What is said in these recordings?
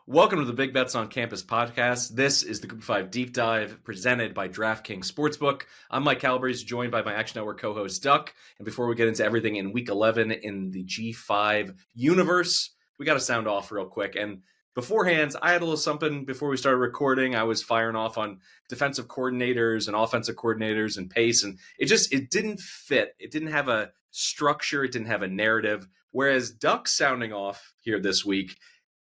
Welcome to the Big Bets on Campus podcast. This is the Group 5 Deep Dive presented by DraftKings Sportsbook. I'm Mike Calabrese, joined by my Action Network co-host Duck. And before we get into everything in Week 11 in the G5 universe, we got to sound off real quick. And beforehand, I had a little something before we started recording. I was firing off on defensive coordinators and offensive coordinators and pace, and it didn't fit. It didn't have a structure. It didn't have a narrative. Whereas Duck sounding off here this week,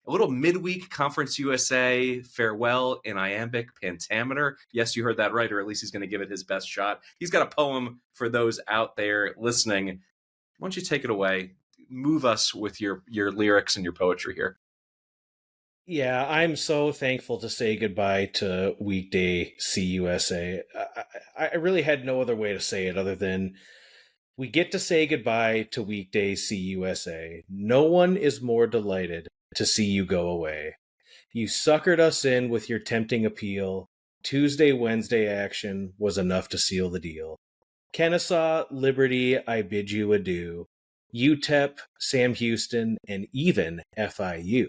a little midweek Conference USA farewell in iambic pentameter. Yes, you heard that right, or at least he's going to give it his best shot. He's got a poem for those out there listening. Why don't you take it away? Move us with your lyrics and your poetry here. Yeah, I'm so thankful to say goodbye to weekday CUSA. I really had no other way to say it other than we get to say goodbye to weekday CUSA. No one is more delighted to see you go away. You suckered us in with your tempting appeal. Tuesday, Wednesday action was enough to seal the deal. Kennesaw, Liberty, I bid you adieu. UTEP, Sam Houston, and even FIU.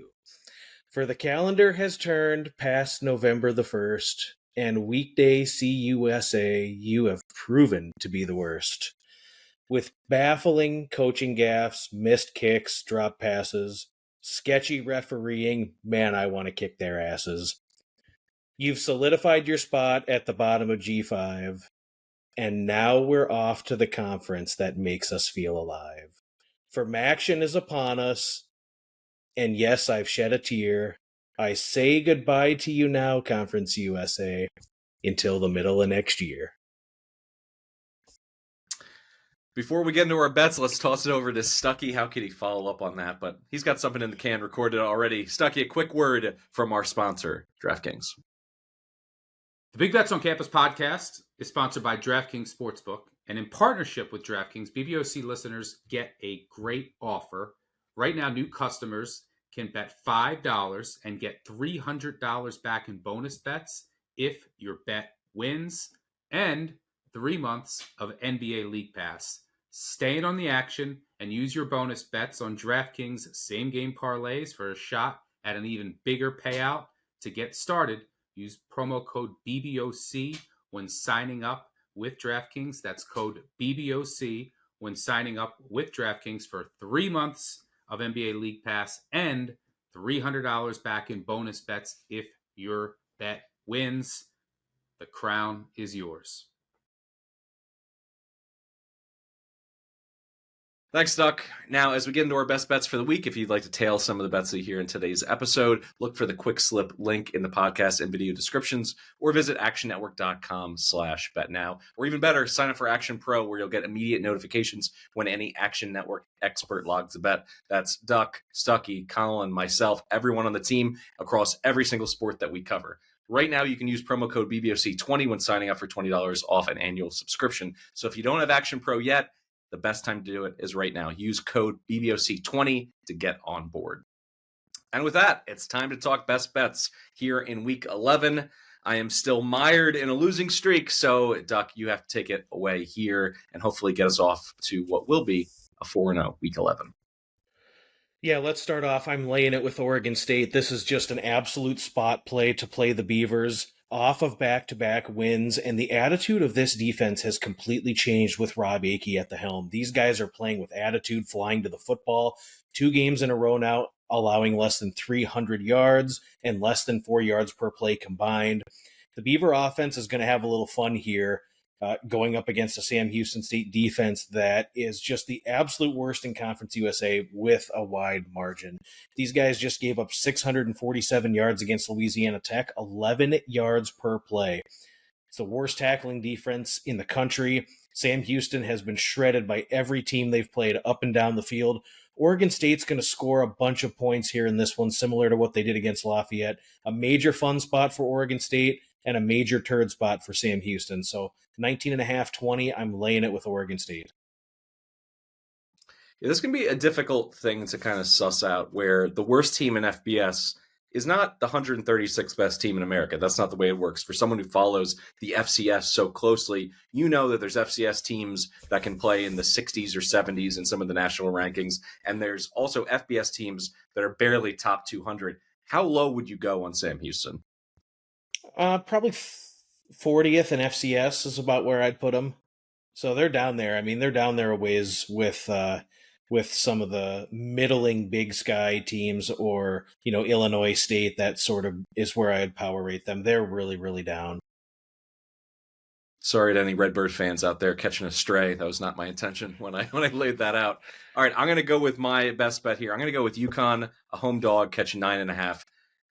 For the calendar has turned past November the 1st, and weekday CUSA, you have proven to be the worst. With baffling coaching gaffes, missed kicks, drop passes, sketchy refereeing, man, I want to kick their asses. You've solidified your spot at the bottom of G5, and now we're off to the conference that makes us feel alive. For action is upon us, and yes, I've shed a tear. I say goodbye to you now, Conference USA, until the middle of next year. Before we get into our bets, let's toss it over to Stuckey. How could he follow up on that? But he's got something in the can recorded already. Stuckey, a quick word from our sponsor, DraftKings. The Big Bets on Campus podcast is sponsored by DraftKings Sportsbook. And in partnership with DraftKings, BBOC listeners get a great offer. Right now, new customers can bet $5 and get $300 back in bonus bets if your bet wins, and 3 months of NBA League Pass. Stay in on the action and use your bonus bets on DraftKings same-game parlays for a shot at an even bigger payout. To get started, use promo code BBOC when signing up with DraftKings. That's code BBOC when signing up with DraftKings for 3 months of NBA League Pass and $300 back in bonus bets if your bet wins. The crown is yours. Thanks, Duck. Now, as we get into our best bets for the week, if you'd like to tail some of the bets that you hear in today's episode, look for the quick slip link in the podcast and video descriptions, or visit actionnetwork.com/betnow. Or even better, sign up for Action Pro, where you'll get immediate notifications when any Action Network expert logs a bet. That's Duck, Stuckey, Colin, myself, everyone on the team across every single sport that we cover. Right now, you can use promo code BBOC20 when signing up for $20 off an annual subscription. So if you don't have Action Pro yet, the best time to do it is right now. Use code BBOC20 to get on board. And with that, it's time to talk best bets here in Week 11. I am still mired in a losing streak, so Duck, you have to take it away here and hopefully get us off to what will be a 4-0 Week 11. Yeah, let's start off. I'm laying it with Oregon State. This is just an absolute spot play to play the Beavers off of back-to-back wins, and the attitude of this defense has completely changed with Rob Akey at the helm. These guys are playing with attitude, flying to the football. 2 games in a row now, allowing less than 300 yards and less than 4 yards per play combined. The Beaver offense is going to have a little fun here, going up against a Sam Houston State defense that is just the absolute worst in Conference USA with a wide margin. These guys just gave up 647 yards against Louisiana Tech, 11 yards per play. It's the worst tackling defense in the country. Sam Houston has been shredded by every team they've played up and down the field. Oregon State's going to score a bunch of points here in this one, similar to what they did against Lafayette. A major fun spot for Oregon State and a major turd spot for Sam Houston. So 19.5, 20, I'm laying it with Oregon State. Yeah, this can be a difficult thing to kind of suss out, where the worst team in FBS is not the 136th best team in America. That's not the way it works. For someone who follows the FCS so closely, you know that there's FCS teams that can play in the 60s or 70s in some of the national rankings, and there's also FBS teams that are barely top 200. How low would you go on Sam Houston? Probably 40th in FCS is about where I'd put them. So they're down there. I mean, they're down there a ways with some of the middling Big Sky teams, or Illinois State. That sort of is where I'd power rate them. They're really, really down. Sorry to any Redbird fans out there catching a stray. That was not my intention when I laid that out. All right, I'm going to go with my best bet here. I'm going to go with UConn, a home dog, catching 9.5.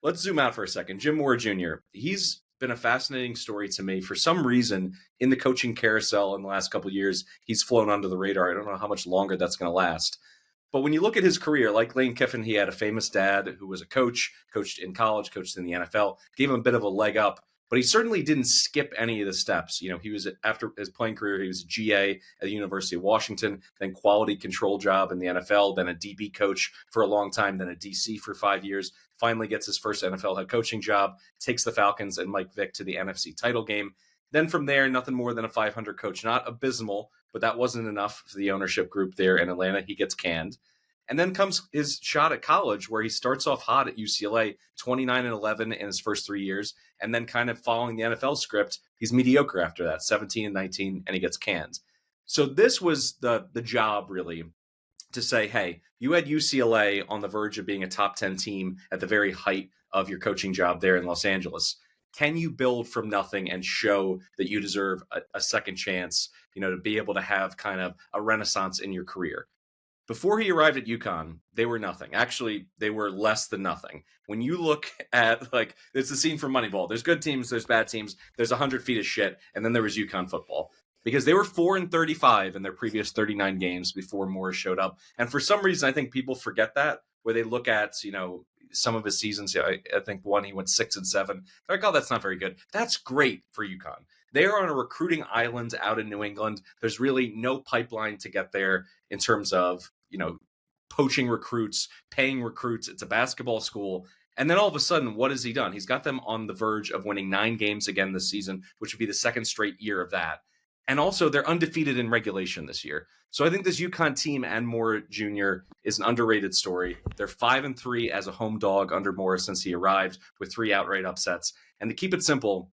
Let's zoom out for a second. Jim Moore Jr., he's been a fascinating story to me. For some reason, in the coaching carousel in the last couple of years, he's flown under the radar. I don't know how much longer that's going to last. But when you look at his career, like Lane Kiffin, he had a famous dad who was a coach, coached in college, coached in the NFL, gave him a bit of a leg up. But he certainly didn't skip any of the steps. He was, after his playing career, he was a GA at the University of Washington, then quality control job in the NFL, then a DB coach for a long time, then a DC for 5 years, finally gets his first NFL head coaching job, takes the Falcons and Mike Vick to the NFC title game. Then from there, nothing more than a 500 coach. Not abysmal, but that wasn't enough for the ownership group there in Atlanta. He gets canned. And then comes his shot at college, where he starts off hot at UCLA, 29-11 in his first 3 years, and then kind of following the NFL script, he's mediocre after that, 17-19, and he gets canned. So this was the job, really, to say, hey, you had UCLA on the verge of being a top 10 team at the very height of your coaching job there in Los Angeles. Can you build from nothing and show that you deserve a second chance, to be able to have kind of a renaissance in your career? Before he arrived at UConn, they were nothing. Actually, they were less than nothing. When you look at, it's the scene from Moneyball. There's good teams, there's bad teams, there's 100 feet of shit, and then there was UConn football. Because they were 4-35 in their previous 39 games before Moore showed up. And for some reason, I think people forget that, where they look at, some of his seasons. I think one, he went 6-7. They're like, oh, that's not very good. That's great for UConn. They are on a recruiting island out in New England. There's really no pipeline to get there in terms of, poaching recruits, paying recruits. It's a basketball school. And then all of a sudden, what has he done? He's got them on the verge of winning 9 games again this season, which would be the second straight year of that. And also, they're undefeated in regulation this year. So I think this UConn team and Moore Jr. is an underrated story. They're 5-3 as a home dog under Moore since he arrived, with 3 outright upsets. And to keep it simple,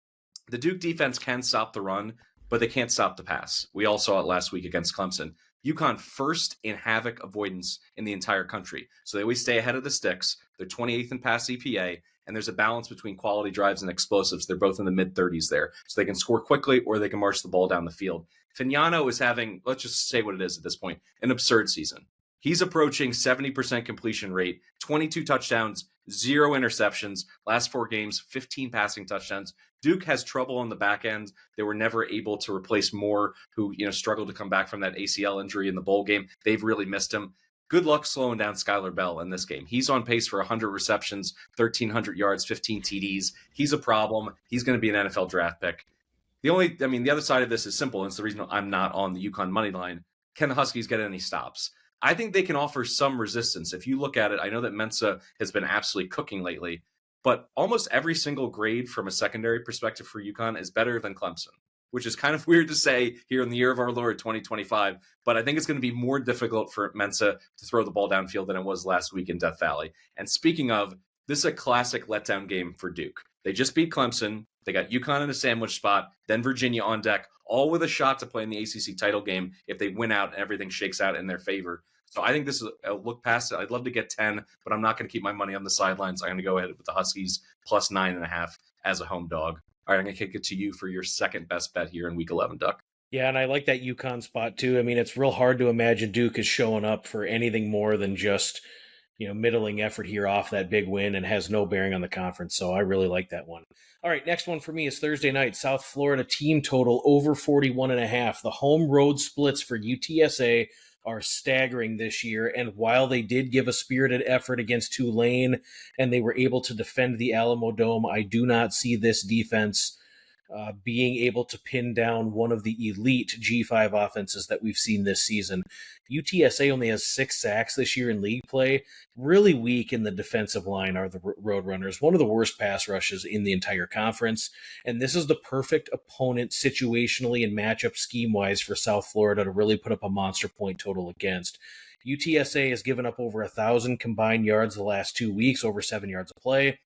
the Duke defense can stop the run, but they can't stop the pass. We all saw it last week against Clemson. UConn first in havoc avoidance in the entire country. So they always stay ahead of the sticks. They're 28th in pass EPA, and there's a balance between quality drives and explosives. They're both in the mid-30s there. So they can score quickly or they can march the ball down the field. Fignano is having, let's just say what it is at this point, an absurd season. He's approaching 70% completion rate, 22 touchdowns, 0 interceptions, last 4 games, 15 passing touchdowns. Duke has trouble on the back end. They were never able to replace Moore, who struggled to come back from that ACL injury in the bowl game. They've really missed him. Good luck slowing down Skylar Bell in this game. He's on pace for 100 receptions, 1,300 yards, 15 TDs. He's a problem. He's going to be an NFL draft pick. The other side of this is simple, and it's the reason I'm not on the UConn money line. Can the Huskies get any stops? I think they can offer some resistance. If you look at it, I know that Mensa has been absolutely cooking lately, but almost every single grade from a secondary perspective for UConn is better than Clemson, which is kind of weird to say here in the year of our Lord 2025. But I think it's going to be more difficult for Mensa to throw the ball downfield than it was last week in Death Valley. And speaking of, this is a classic letdown game for Duke. They just beat Clemson. They got UConn in a sandwich spot, then Virginia on deck, all with a shot to play in the ACC title game if they win out and everything shakes out in their favor. So I think this is a look past it. I'd love to get 10, but I'm not going to keep my money on the sidelines. I'm going to go ahead with the Huskies plus 9.5 as a home dog. All right, I'm going to kick it to you for your second best bet here in Week 11, Duck. Yeah, and I like that UConn spot too. I mean, it's real hard to imagine Duke is showing up for anything more than just, middling effort here off that big win, and has no bearing on the conference. So I really like that one. All right, next one for me is Thursday night. South Florida team total over 41.5. The home road splits for UTSA are staggering this year. And while they did give a spirited effort against Tulane and they were able to defend the Alamo Dome, I do not see this defense being able to pin down one of the elite G5 offenses that we've seen this season. UTSA only has 6 sacks this year in league play. Really weak in the defensive line are the Roadrunners, one of the worst pass rushes in the entire conference. And this is the perfect opponent situationally and matchup scheme-wise for South Florida to really put up a monster point total against. UTSA has given up over 1,000 combined yards the last 2 weeks, over 7 yards of play.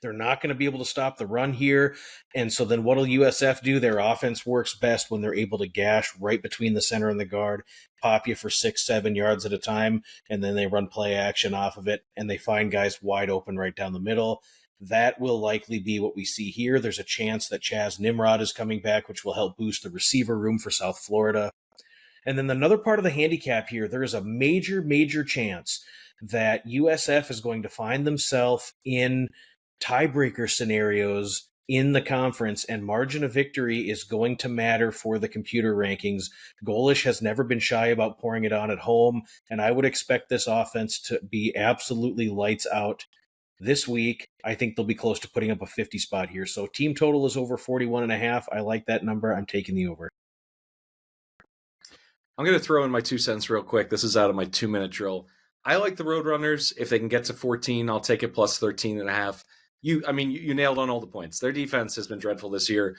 They're not going to be able to stop the run here. And so then what will USF do? Their offense works best when they're able to gash right between the center and the guard, pop you for 6-7 yards at a time, and then they run play action off of it, and they find guys wide open right down the middle. That will likely be what we see here. There's a chance that Chaz Nimrod is coming back, which will help boost the receiver room for South Florida. And then another part of the handicap here, there is a major, major chance that USF is going to find themselves in tiebreaker scenarios in the conference, and margin of victory is going to matter for the computer rankings. Golish has never been shy about pouring it on at home, and I would expect this offense to be absolutely lights out this week. I think they'll be close to putting up a 50 spot here. So team total is over 41.5. I like that number. I'm taking the over. I'm going to throw in my 2 cents real quick. This is out of my 2-minute drill. I like the Roadrunners. If they can get to 14, I'll take it plus 13.5. You nailed on all the points. Their defense has been dreadful this year.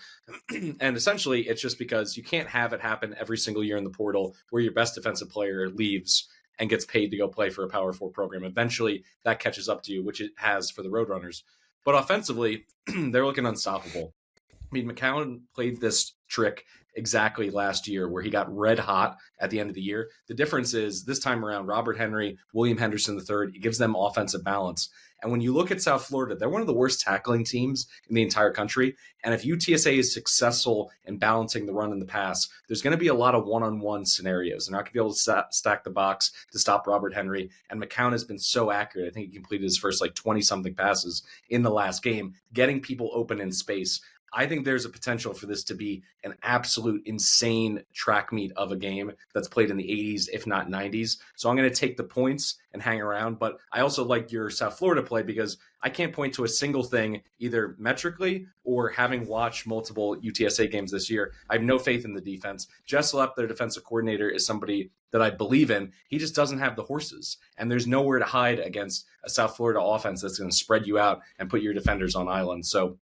And essentially, it's just because you can't have it happen every single year in the portal where your best defensive player leaves and gets paid to go play for a Power 4 program. Eventually, that catches up to you, which it has for the Roadrunners. But offensively, they're looking unstoppable. I mean, McCown played this trick exactly last year where he got red hot at the end of the year. The difference is this time around, Robert Henry, William Henderson III, it gives them offensive balance. And when you look at South Florida, they're one of the worst tackling teams in the entire country. And if UTSA is successful in balancing the run and the pass, there's going to be a lot of one-on-one scenarios. They're not going to be able to stack the box to stop Robert Henry. And McCown has been so accurate. I think he completed his first 20-something passes in the last game, getting people open in space. I think there's a potential for this to be an absolute insane track meet of a game that's played in the 80s, if not 90s. So I'm going to take the points and hang around. But I also like your South Florida play because I can't point to a single thing, either metrically or having watched multiple UTSA games this year. I have no faith in the defense. Jess Lepp, their defensive coordinator, is somebody that I believe in. He just doesn't have the horses. And there's nowhere to hide against a South Florida offense that's going to spread you out and put your defenders on island. So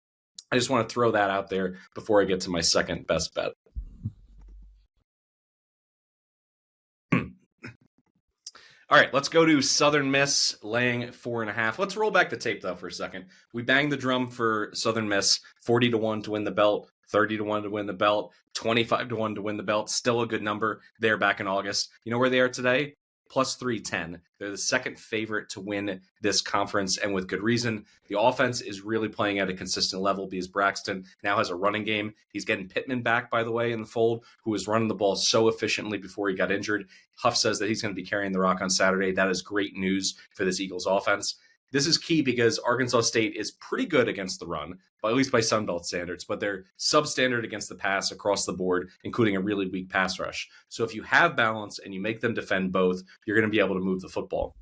I just want to throw that out there before I get to my second best bet. All right, let's go to Southern Miss laying 4.5. Let's roll back the tape, though, for a second. We banged the drum for Southern Miss, 40-1 to win the belt, 30-1 to win the belt, 25-1 to win the belt. Still a good number there back in August. You know where they are today? Plus 310. They're the second favorite to win this conference, and with good reason. The offense is really playing at a consistent level because Braxton now has a running game. He's getting Pittman back, by the way, in the fold, who was running the ball so efficiently before he got injured. Huff says that he's going to be carrying the rock on Saturday. That is great news for this Eagles offense. This is key because Arkansas State is pretty good against the run, at least by Sun Belt standards, but they're substandard against the pass across the board, including a really weak pass rush. So if you have balance and you make them defend both, you're going to be able to move the football.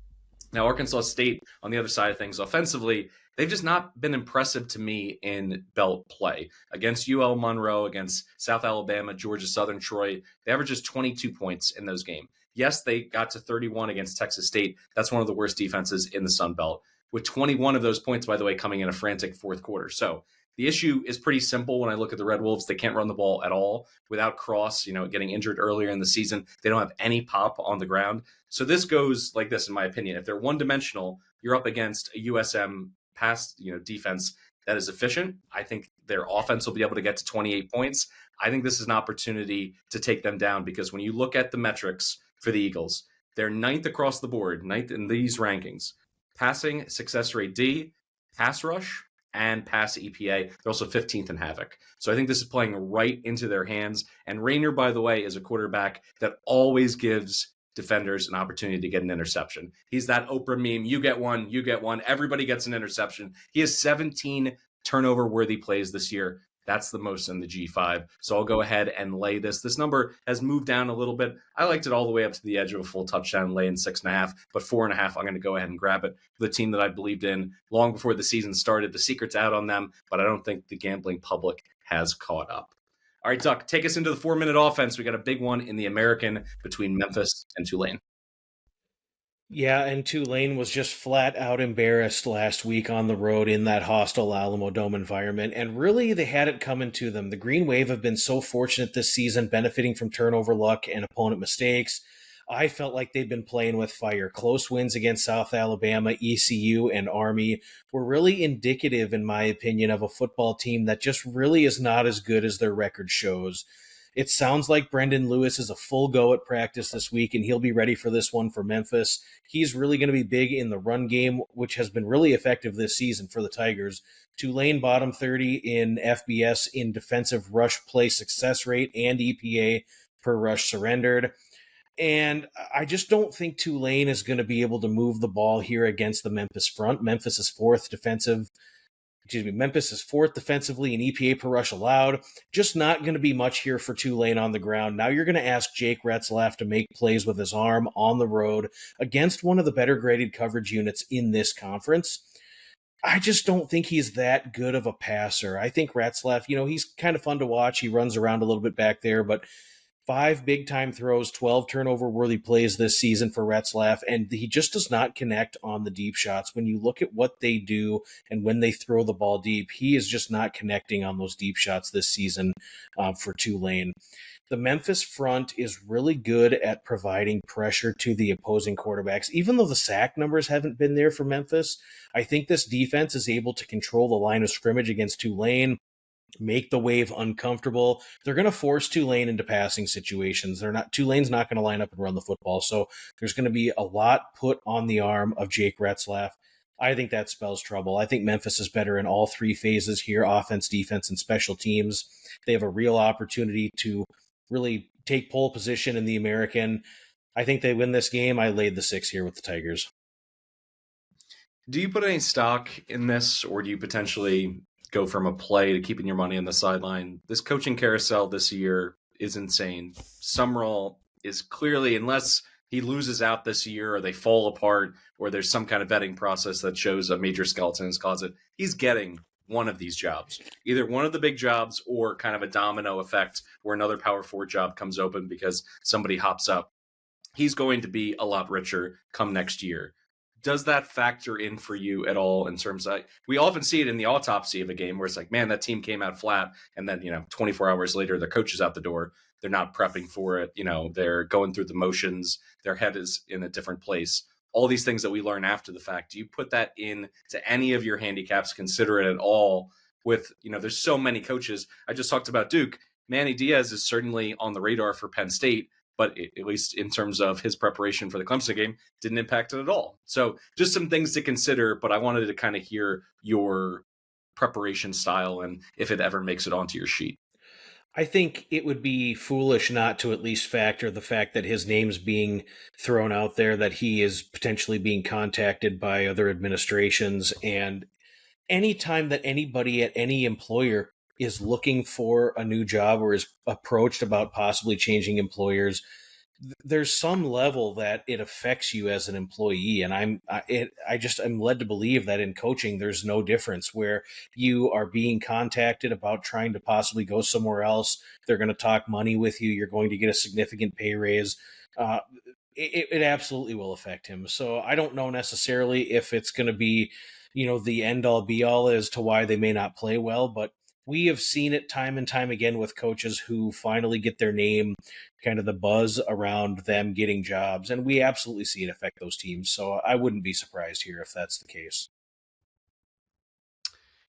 Now, Arkansas State, on the other side of things, offensively, they've just not been impressive to me in belt play. Against UL Monroe, against South Alabama, Georgia Southern, Troy, they averaged just 22 points in those games. Yes, they got to 31 against Texas State. That's one of the worst defenses in the Sun Belt, with 21 of those points, by the way, coming in a frantic fourth quarter. So the issue is pretty simple when I look at the Red Wolves. They can't run the ball at all without Cross, getting injured earlier in the season. They don't have any pop on the ground. So this goes like this, in my opinion. If they're one-dimensional, you're up against a USM pass, defense that is efficient. I think their offense will be able to get to 28 points. I think this is an opportunity to take them down because when you look at the metrics for the Eagles, they're ninth across the board, ninth in these rankings. Passing success rate D, pass rush, and pass EPA. They're also 15th in Havoc. So I think this is playing right into their hands. And Rainier, by the way, is a quarterback that always gives defenders an opportunity to get an interception. He's that Oprah meme. You get one, everybody gets an interception. He has 17 turnover-worthy plays this year. That's the most in the G5. So I'll go ahead and lay this. This number has moved down a little bit. I liked it all the way up to the edge of a full touchdown, laying 6.5, but 4.5, I'm going to go ahead and grab it. The team that I believed in long before the season started. The secret's out on them, but I don't think the gambling public has caught up. All right, Duck, take us into the 4-minute offense. We got a big one in the American between Memphis and Tulane. Yeah, and Tulane was just flat out embarrassed last week on the road in that hostile Alamo Dome environment, and really they had it coming to them. The Green Wave have been so fortunate this season, benefiting from turnover luck and opponent mistakes. I felt like they've been playing with fire. Close wins against South Alabama, ECU, and Army were really indicative, in my opinion, of a football team that just really is not as good as their record shows. It sounds like Brendan Lewis is a full go at practice this week, and he'll be ready for this one for Memphis. He's really going to be big in the run game, which has been really effective this season for the Tigers. Tulane bottom 30 in FBS in defensive rush play success rate and EPA per rush surrendered. And I just don't think Tulane is going to be able to move the ball here against the Memphis front. Memphis is fourth defensively in EPA per rush allowed. Just not going to be much here for Tulane on the ground. Now you're going to ask Jake Retzlaff to make plays with his arm on the road against one of the better graded coverage units in this conference. I just don't think he's that good of a passer. I think Retzlaff, he's kind of fun to watch. He runs around a little bit back there, but 5 big-time throws, 12 turnover-worthy plays this season for Retzlaff, and he just does not connect on the deep shots. When you look at what they do and when they throw the ball deep, he is just not connecting on those deep shots this season for Tulane. The Memphis front is really good at providing pressure to the opposing quarterbacks. Even though the sack numbers haven't been there for Memphis, I think this defense is able to control the line of scrimmage against Tulane, make the wave uncomfortable. They're going to force Tulane into passing situations. Tulane's not going to line up and run the football. So there's going to be a lot put on the arm of Jake Retzlaff. I think that spells trouble. I think Memphis is better in all 3 phases here, offense, defense, and special teams. They have a real opportunity to really take pole position in the American. I think they win this game. I laid the 6 here with the Tigers. Do you put any stock in this, or do you potentially go from a play to keeping your money on the sideline? This coaching carousel this year is insane. Summerall is clearly, unless he loses out this year or they fall apart or there's some kind of vetting process that shows a major skeleton in his closet, he's getting one of these jobs. Either one of the big jobs or kind of a domino effect where another Power 4 job comes open because somebody hops up. He's going to be a lot richer come next year. Does that factor in for you at all in terms of, we often see it in the autopsy of a game where it's like, man, that team came out flat. And then, 24 hours later, their coach is out the door. They're not prepping for it. They're going through the motions. Their head is in a different place. All these things that we learn after the fact. Do you put that in to any of your handicaps? Consider it at all with, there's so many coaches. I just talked about Duke. Manny Diaz is certainly on the radar for Penn State, but at least in terms of his preparation for the Clemson game, didn't impact it at all. So just some things to consider, but I wanted to kind of hear your preparation style and if it ever makes it onto your sheet. I think it would be foolish not to at least factor the fact that his name's being thrown out there, that he is potentially being contacted by other administrations. And anytime that anybody at any employer is looking for a new job or is approached about possibly changing employers, there's some level that it affects you as an employee. And I'm led to believe that in coaching, there's no difference, where you are being contacted about trying to possibly go somewhere else. They're going to talk money with you. You're going to get a significant pay raise. It absolutely will affect him. So I don't know necessarily if it's going to be, the end all be all as to why they may not play well, but we have seen it time and time again with coaches who finally get their name, kind of the buzz around them getting jobs, and we absolutely see it affect those teams. So I wouldn't be surprised here if that's the case.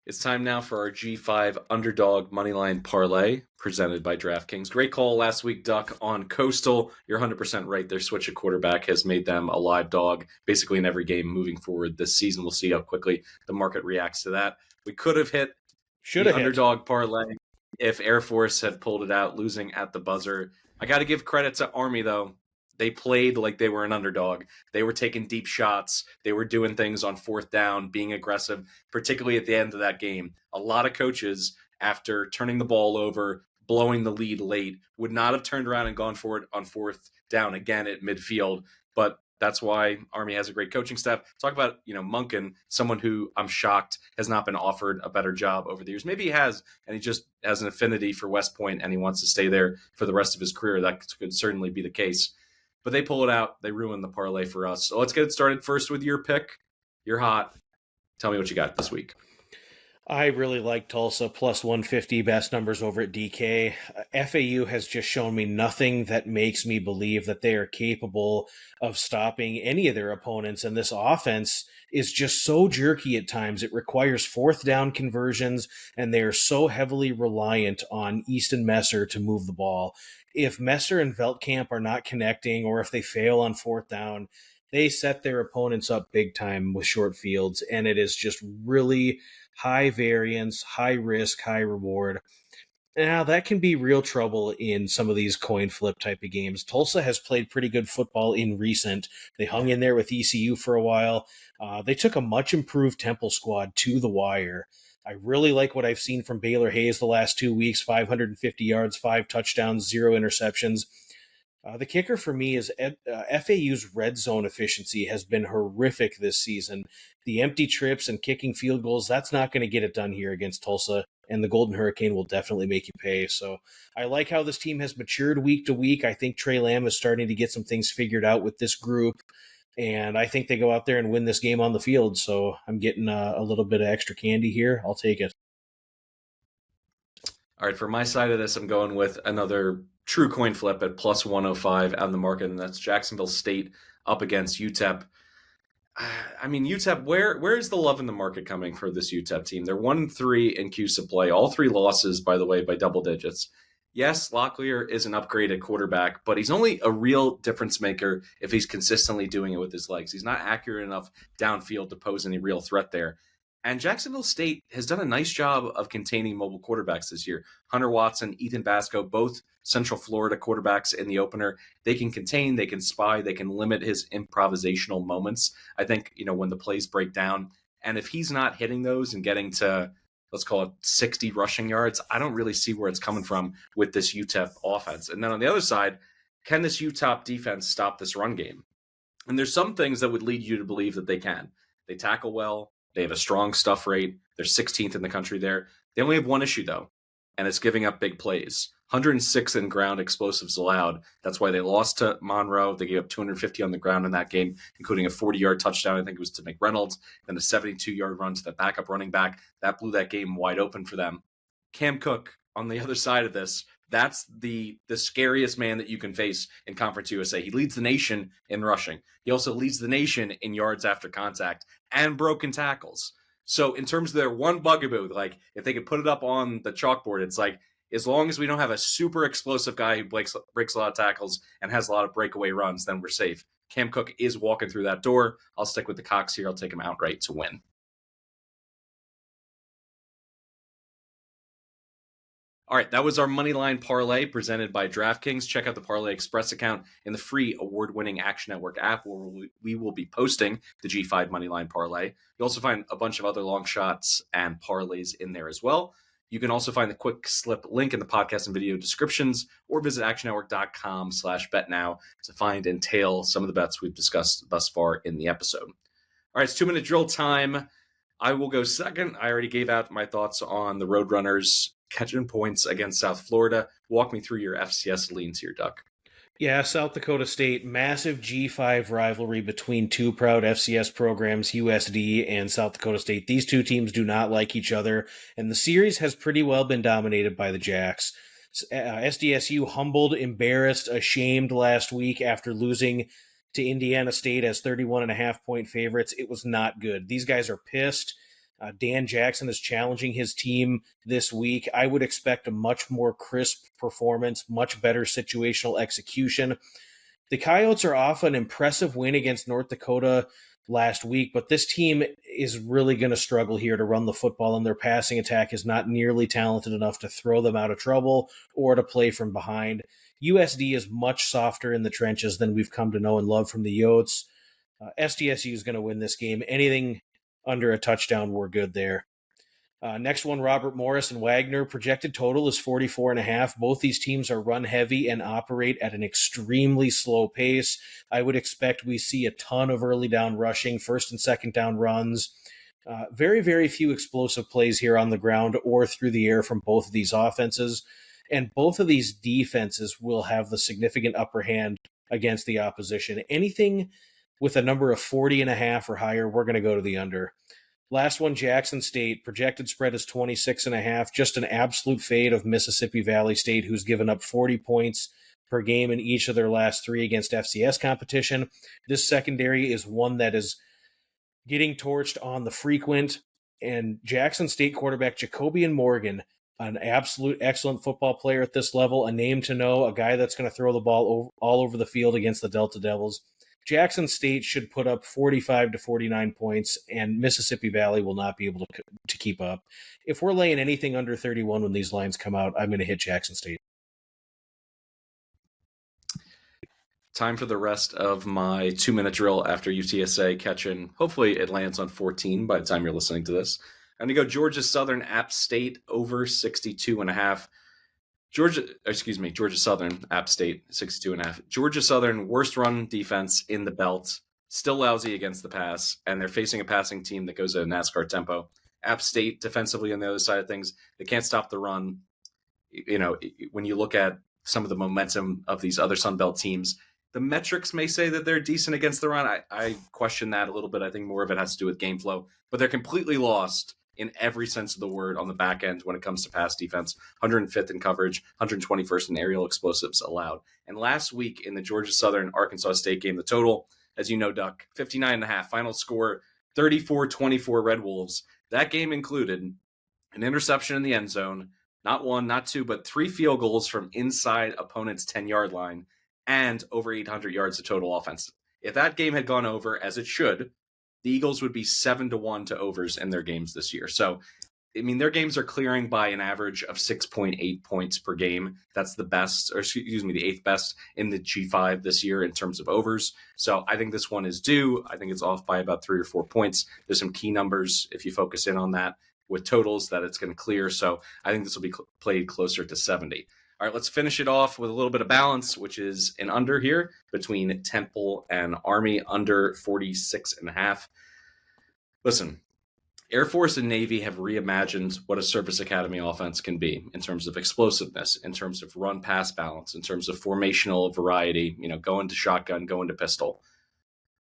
It's time now for our G5 Underdog Moneyline Parlay, presented by DraftKings. Great call last week, Duck, on Coastal. You're 100% right. Their switch at quarterback has made them a live dog basically in every game moving forward this season. We'll see how quickly the market reacts to that. We could have hit the Underdog Parlay if Air Force had pulled it out, losing at the buzzer. I got to give credit to Army, though. They played like they were an underdog. They were taking deep shots. They were doing things on 4th down, being aggressive, particularly at the end of that game. A lot of coaches, after turning the ball over, blowing the lead late, would not have turned around and gone for it on 4th down again at midfield. But that's why Army has a great coaching staff. Talk about, Munkin, someone who I'm shocked has not been offered a better job over the years. Maybe he has, and he just has an affinity for West Point and he wants to stay there for the rest of his career. That could certainly be the case. But they pull it out. They ruin the parlay for us. So let's get it started first with your pick. You're hot. Tell me what you got this week. I really like Tulsa plus 150, best numbers over at DK. FAU has just shown me nothing that makes me believe that they are capable of stopping any of their opponents. And this offense is just so jerky at times. It requires fourth down conversions, and they are so heavily reliant on Easton Messer to move the ball. If Messer and Veltkamp are not connecting, or if they fail on fourth down, they set their opponents up big time with short fields, and it is just really high variance, high risk, high reward. Now, that can be real trouble in some of these coin flip type of games. Tulsa has played pretty good football in recent. They hung in there with ECU for a while. They took a much improved Temple squad to the wire. I really like what I've seen from Baylor Hayes the last 2 weeks, 550 yards, 5 touchdowns, 0 interceptions. The kicker for me is FAU's red zone efficiency has been horrific this season. The empty trips and kicking field goals, that's not going to get it done here against Tulsa, and the Golden Hurricane will definitely make you pay. So I like how this team has matured week to week. I think Trey Lamb is starting to get some things figured out with this group, and I think they go out there and win this game on the field. So I'm getting a little bit of extra candy here. I'll take it. All right, for my side of this, I'm going with another true coin flip at plus 105 on the market, and that's Jacksonville State up against UTEP. I mean, UTEP, where is the love in the market coming for this UTEP team? They're 1-3 in CUSA play. All 3 losses, by the way, by double digits. Yes, Locklear is an upgrade at quarterback, but he's only a real difference maker if he's consistently doing it with his legs. He's not accurate enough downfield to pose any real threat there. And Jacksonville State has done a nice job of containing mobile quarterbacks this year. Hunter Watson, Ethan Basco, both Central Florida quarterbacks in the opener. They can contain, they can spy, they can limit his improvisational moments. I think, when the plays break down. And if he's not hitting those and getting to, let's call it 60 rushing yards, I don't really see where it's coming from with this UTEP offense. And then on the other side, can this UTEP defense stop this run game? And there's some things that would lead you to believe that they can. They tackle well. They have a strong stuff rate. They're 16th in the country there. They only have one issue, though, and it's giving up big plays. 106 in ground explosives allowed. That's why they lost to Monroe. They gave up 250 on the ground in that game, including a 40-yard touchdown, I think it was to McReynolds, and a 72-yard run to the backup running back. That blew that game wide open for them. Cam Cook, on the other side of this, that's the scariest man that you can face in Conference USA. He leads the nation in rushing. He also leads the nation in yards after contact and broken tackles. So in terms of their one bugaboo, like if they could put it up on the chalkboard, it's like as long as we don't have a super explosive guy who breaks a lot of tackles and has a lot of breakaway runs, then we're safe. Cam Cook is walking through that door. I'll stick with the Cox here. I'll take him outright to win. All right, that was our Moneyline Parlay presented by DraftKings. Check out the Parlay Express account in the free award-winning Action Network app where we will be posting the G5 Moneyline Parlay. You'll also find a bunch of other long shots and parlays in there as well. You can also find the quick slip link in the podcast and video descriptions or visit actionnetwork.com/betnow to find and tail some of the bets we've discussed thus far in the episode. All right, it's 2-minute drill time. I will go second. I already gave out my thoughts on the Roadrunners catching points against South Florida. Walk me through your FCS leans here, Duck. Yeah, South Dakota State, massive G5 rivalry between two proud FCS programs, USD and South Dakota State. These two teams do not like each other, and the series has pretty well been dominated by the Jacks. SDSU humbled, embarrassed, ashamed last week after losing to Indiana State as 31.5-point favorites. It was not good. These guys are pissed. Dan Jackson is challenging his team this week. I would expect a much more crisp performance, much better situational execution. The Coyotes are off an impressive win against North Dakota last week, but this team is really going to struggle here to run the football, and their passing attack is not nearly talented enough to throw them out of trouble or to play from behind. USD is much softer in the trenches than we've come to know and love from the Yotes. SDSU is going to win this game. Anything under a touchdown, we're good there. Next one, Robert Morris and Wagner. Projected total is 44.5. Both these teams are run heavy and operate at an extremely slow pace. I would expect we see a ton of early down rushing, first and second down runs. Very, very few explosive plays here on the ground or through the air from both of these offenses. And both of these defenses will have the significant upper hand against the opposition. Anything with a number of 40.5 or higher, we're going to go to the under. Last one, Jackson State. Projected spread is 26.5. Just an absolute fade of Mississippi Valley State, who's given up 40 points per game in each of their last 3 against FCS competition. This secondary is one that is getting torched on the frequent. And Jackson State quarterback Jacobian Morgan, an absolute excellent football player at this level, a name to know, a guy that's going to throw the ball all over the field against the Delta Devils. Jackson State should put up 45 to 49 points, and Mississippi Valley will not be able to keep up. If we're laying anything under 31 when these lines come out, I'm going to hit Jackson State. Time for the rest of my 2-minute drill after UTSA catching. Hopefully it lands on 14 by the time you're listening to this. I'm going to go Georgia Southern App State over 62.5. Georgia Southern, App State, 62.5. Georgia Southern, worst run defense in the belt, still lousy against the pass, and they're facing a passing team that goes at a NASCAR tempo. App State, defensively on the other side of things, they can't stop the run. You know, when you look at some of the momentum of these other Sun Belt teams, the metrics may say that they're decent against the run. I question that a little bit. I think more of it has to do with game flow, but they're completely lost in every sense of the word on the back end when it comes to pass defense. 105th in coverage, 121st in aerial explosives allowed. And last week in the Georgia Southern Arkansas State game, the total, as you know, Duck, 59.5. Final score, 34-24 Red Wolves. That game included an interception in the end zone, not 1, not 2, but 3 field goals from inside opponent's 10-yard line, and over 800 yards of total offense. If that game had gone over, as it should, the Eagles would be 7-1 to overs in their games this year. So, I mean, their games are clearing by an average of 6.8 points per game. That's the best, or excuse me, the 8th best in the G5 this year in terms of overs. So I think this one is due. I think it's off by about 3 or 4 points. There's some key numbers, if you focus in on that, with totals that it's going to clear. So I think this will be played closer to 70. All right, let's finish it off with a little bit of balance, which is an under here between Temple and Army, under 46.5. Listen, Air Force and Navy have reimagined what a service academy offense can be in terms of explosiveness, in terms of run-pass balance, in terms of formational variety, going to shotgun, going to pistol.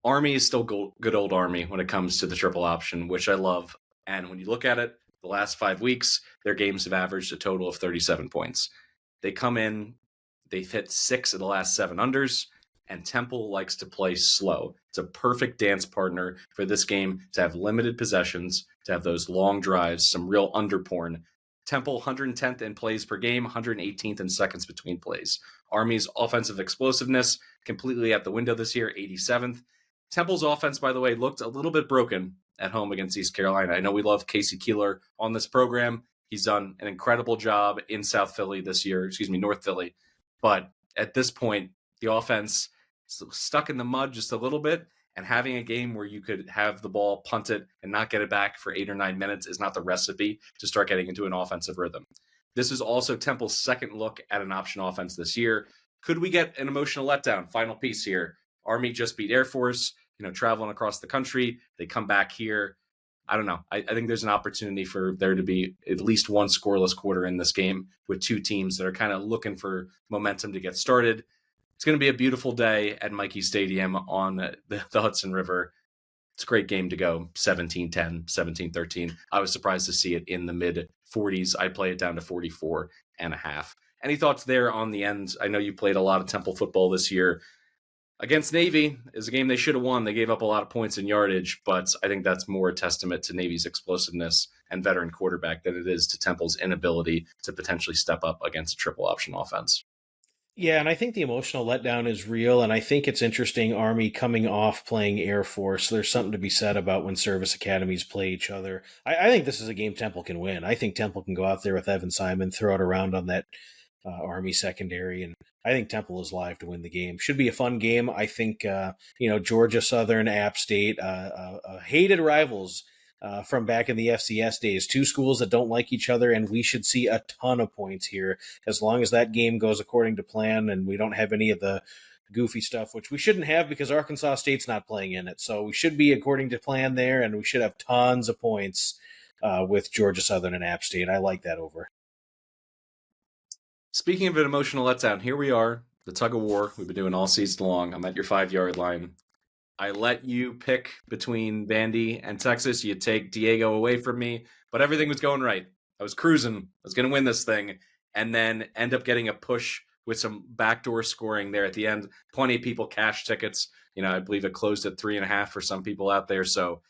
Army is still good old Army when it comes to the triple option, which I love. And when you look at it, the last 5 weeks, their games have averaged a total of 37 points. They come in, they've hit 6 of the last 7 unders, and Temple likes to play slow. It's a perfect dance partner for this game to have limited possessions, to have those long drives, some real under porn. Temple 110th in plays per game, 118th in seconds between plays. Army's offensive explosiveness completely out the window this year, 87th. Temple's offense, by the way, looked a little bit broken at home against East Carolina. I know we love Casey Keeler on this program. He's done an incredible job in North Philly. But at this point, the offense is stuck in the mud just a little bit, and having a game where you could have the ball punted and not get it back for 8 or 9 minutes is not the recipe to start getting into an offensive rhythm. This is also Temple's second look at an option offense this year. Could we get an emotional letdown? Final piece here. Army just beat Air Force, traveling across the country. They come back here. I don't know. I think there's an opportunity for there to be at least one scoreless quarter in this game with 2 teams that are kind of looking for momentum to get started. It's going to be a beautiful day at Mikey Stadium on the Hudson River. It's a great game to go 17-10, 17-13. I was surprised to see it in the mid-40s. I play it down to 44.5. Any thoughts there on the end? I know you played a lot of Temple football this year. Against Navy is a game they should have won. They gave up a lot of points in yardage, but I think that's more a testament to Navy's explosiveness and veteran quarterback than it is to Temple's inability to potentially step up against a triple option offense. Yeah, and I think the emotional letdown is real, and I think it's interesting, Army coming off playing Air Force. There's something to be said about when service academies play each other. I think this is a game Temple can win. I think Temple can go out there with Evan Simon, throw it around on that Army secondary, and I think Temple is live to win the game. Should be a fun game. I think, Georgia Southern, App State, hated rivals from back in the FCS days. 2 schools that don't like each other, and we should see a ton of points here as long as that game goes according to plan and we don't have any of the goofy stuff, which we shouldn't have because Arkansas State's not playing in it. So we should be according to plan there, and we should have tons of points with Georgia Southern and App State. I like that over. Speaking of an emotional letdown, here we are, the Tug-Of-War we've been doing all season long. I'm at your 5-yard line. I let you pick between Vandy and Texas. You take Diego away from me, but everything was going right. I was cruising. I was going to win this thing, and then end up getting a push with some backdoor scoring there at the end. Plenty of people cash tickets. I believe it closed at 3.5 for some people out there. So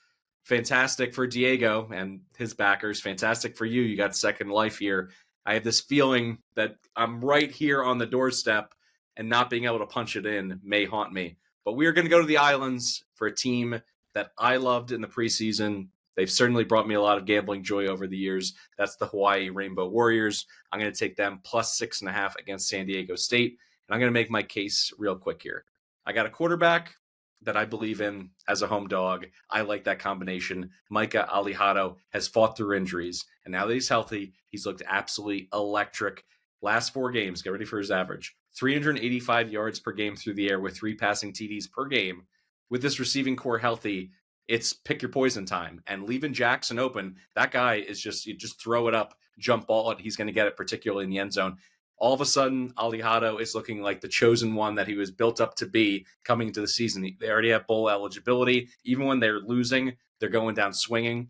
fantastic for Diego and his backers. Fantastic for you. You got second life here. I have this feeling that I'm right here on the doorstep, and not being able to punch it in may haunt me. But we are going to go to the islands for a team that I loved in the preseason. They've certainly brought me a lot of gambling joy over the years. That's the Hawaii Rainbow Warriors. I'm going to take them plus 6.5 against San Diego State. And I'm going to make my case real quick here. I got a quarterback that I believe in as a home dog. I like that combination. Micah Alejado has fought through injuries, and now that he's healthy, he's looked absolutely electric. Last 4 games, get ready for his average. 385 yards per game through the air with 3 passing TDs per game. With this receiving core healthy, it's pick your poison time. And leaving Jackson open, that guy is you just throw it up, jump ball it. He's going to get it, particularly in the end zone. All of a sudden, Alejado is looking like the chosen one that he was built up to be coming into the season. They already have bowl eligibility. Even when they're losing, they're going down swinging.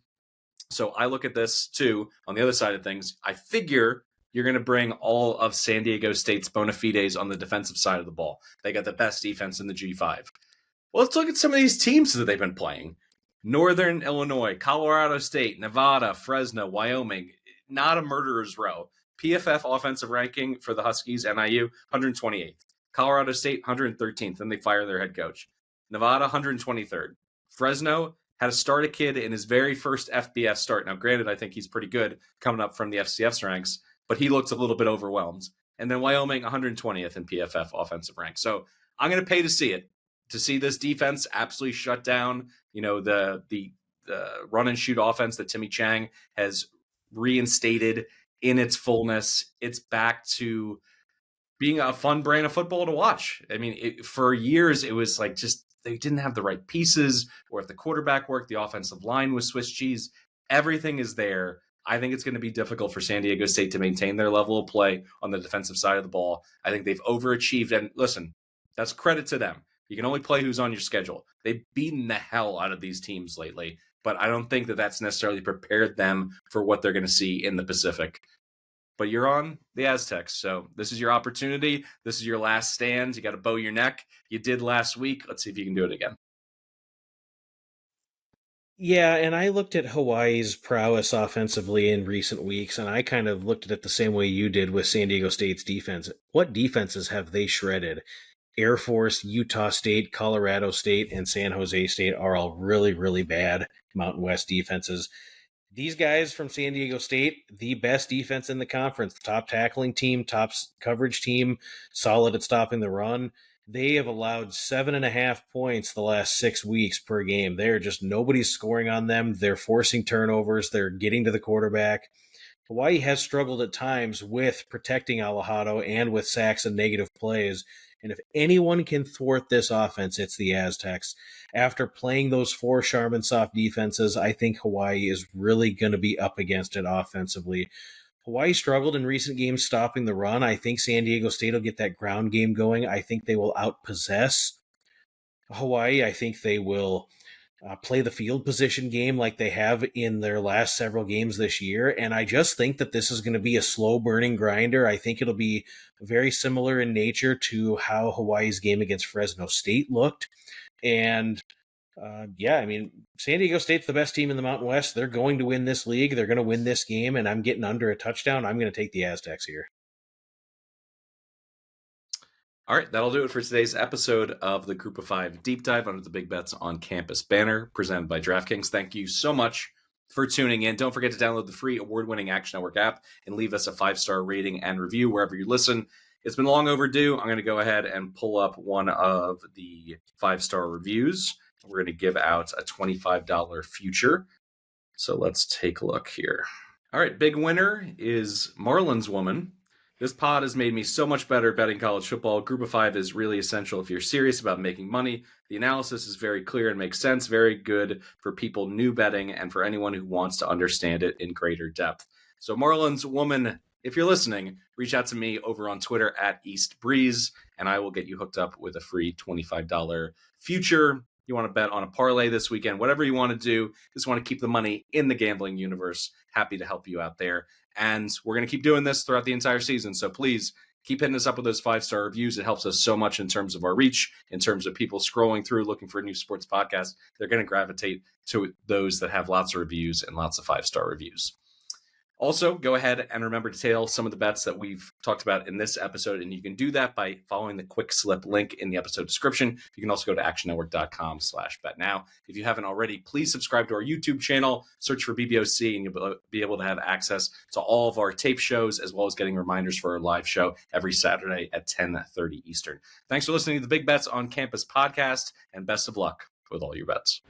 So I look at this, too, on the other side of things. I figure you're going to bring all of San Diego State's bona fides on the defensive side of the ball. They got the best defense in the G5. Well, let's look at some of these teams that they've been playing. Northern Illinois, Colorado State, Nevada, Fresno, Wyoming. Not a murderer's row. PFF offensive ranking for the Huskies, NIU, 128th. Colorado State, 113th. Then they fire their head coach. Nevada, 123rd. Fresno had to start a kid in his very first FBS start. Now, granted, I think he's pretty good coming up from the FCS ranks, but he looks a little bit overwhelmed. And then Wyoming, 120th in PFF offensive rank. So I'm going to pay to see it, to see this defense absolutely shut down, the run and shoot offense that Timmy Chang has reinstated in its fullness. It's back to being a fun brand of football to watch. I mean, for years, it was like just they didn't have the right pieces, or if the quarterback worked, the offensive line was Swiss cheese. Everything is there. I think it's going to be difficult for San Diego State to maintain their level of play on the defensive side of the ball. I think they've overachieved. And listen, that's credit to them. You can only play who's on your schedule. They've beaten the hell out of these teams lately, but I don't think that that's necessarily prepared them for what they're going to see in the Pacific. But you're on the Aztecs, so this is your opportunity. This is your last stand. You got to bow your neck. You did last week. Let's see if you can do it again. Yeah, and I looked at Hawaii's prowess offensively in recent weeks, and I kind of looked at it the same way you did with San Diego State's defense. What defenses have they shredded? Air Force, Utah State, Colorado State, and San Jose State are all really, really bad Mountain West defenses. These guys from San Diego State, the best defense in the conference, top tackling team, top coverage team, solid at stopping the run. They have allowed 7.5 points the last 6 weeks per game. They're just, nobody's scoring on them. They're forcing turnovers. They're getting to the quarterback. Hawaii has struggled at times with protecting Alejado and with sacks and negative plays. And if anyone can thwart this offense, it's the Aztecs. After playing those 4 Charmin soft defenses, I think Hawaii is really going to be up against it offensively. Hawaii struggled in recent games stopping the run. I think San Diego State will get that ground game going. I think they will outpossess Hawaii. I think they will play the field position game like they have in their last several games this year. And I just think that this is going to be a slow burning grinder. I think it'll be very similar in nature to how Hawaii's game against Fresno State looked. And San Diego State's the best team in the Mountain West. They're going to win this league. They're going to win this game, and I'm getting under a touchdown. I'm going to take the Aztecs here. All right, that'll do it for today's episode of the Group of 5 Deep Dive under the Big Bets on Campus banner presented by DraftKings. Thank you so much for tuning in. Don't forget to download the free award-winning Action Network app and leave us a 5-star rating and review wherever you listen. It's been long overdue. I'm going to go ahead and pull up one of the 5-star reviews. We're going to give out a $25 future. So let's take a look here. All right, big winner is Marlin's Woman. This pod has made me so much better betting college football. Group of 5 is really essential if you're serious about making money. The analysis is very clear and makes sense. Very good for people new betting and for anyone who wants to understand it in greater depth. So Marlin's Woman, if you're listening, reach out to me over on Twitter at East Breeze, and I will get you hooked up with a free $25 future. you want to bet on a parlay this weekend, whatever you want to do, just want to keep the money in the gambling universe, happy to help you out there. And we're going to keep doing this throughout the entire season. So please keep hitting us up with those 5-star reviews. It helps us so much in terms of our reach, in terms of people scrolling through looking for a new sports podcast. They're going to gravitate to those that have lots of reviews and lots of 5-star reviews. Also, go ahead and remember to tail some of the bets that we've talked about in this episode, and you can do that by following the quick slip link in the episode description. You can also go to actionnetwork.com/betnow. If you haven't already, please subscribe to our YouTube channel, search for BBOC, and you'll be able to have access to all of our tape shows, as well as getting reminders for our live show every Saturday at 10:30 Eastern. Thanks for listening to the Big Bets on Campus podcast, and best of luck with all your bets.